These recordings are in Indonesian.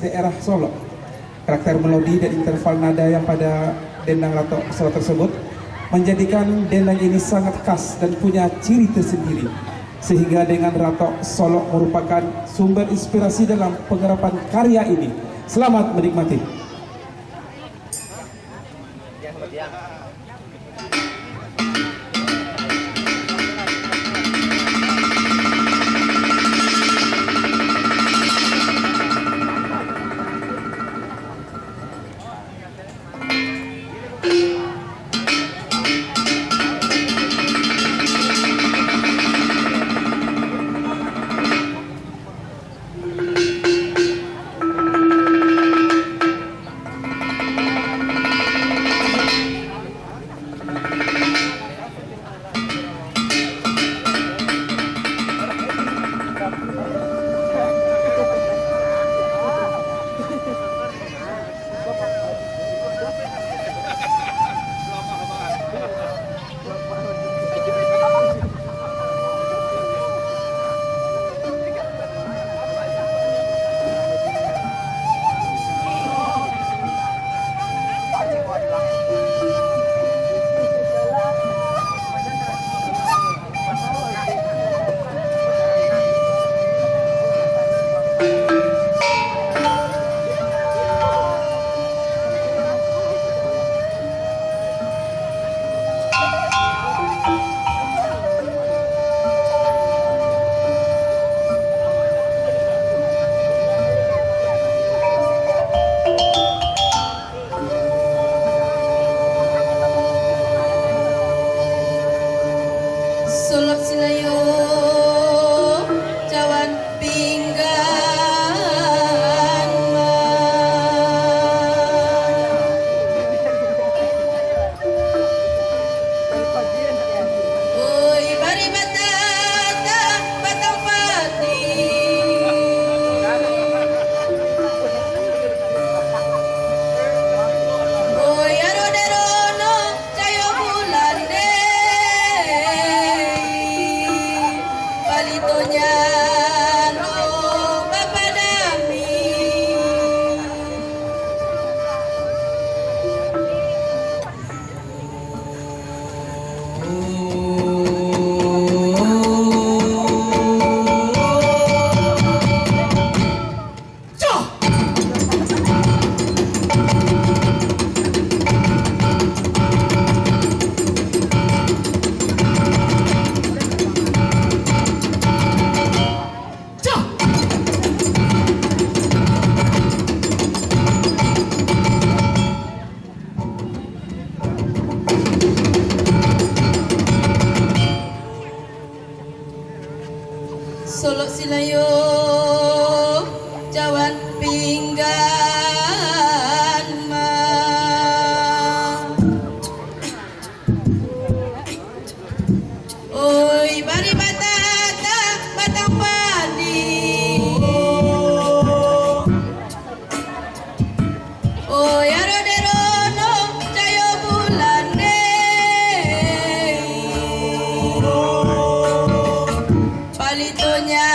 daerah Solo. Karakter melodi dan interval nada yang pada dendang ratok Solo tersebut menjadikan dendang ini sangat khas dan punya ciri tersendiri. Sehingga dengan ratok Solo merupakan sumber inspirasi dalam penggarapan karya ini. Selamat menikmati. Solo silayo jawan pinggan ma. Oi bari batata batang padi. Oi aroderono cayo bulan palitonya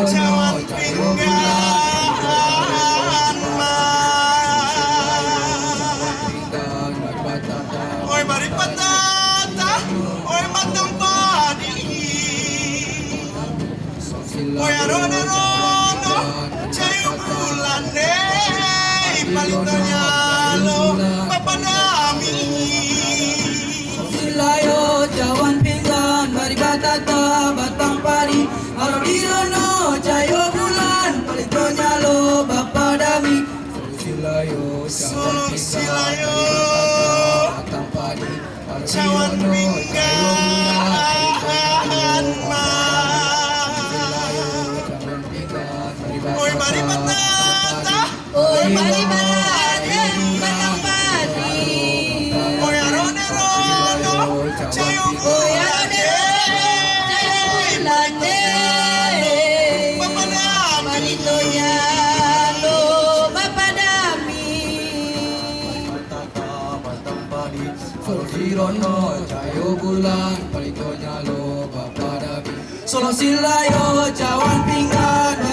cawan pinggan oi bari patata oi matang padi oi arono cayu bulan palitonya lo papadami Silayo cawan pinggan bari batata batang pari Arodirono cayo bulan palitonya lo bapa dami Solo silayo cawan pinggan oi bari batata Oi bari batata batang padi. oi arono cayu Oi bulan bulan papadami palitonya lo bapa dami. Arodirono cayo bulan palitonya lo bapa dami Solo silayo cawan pinggan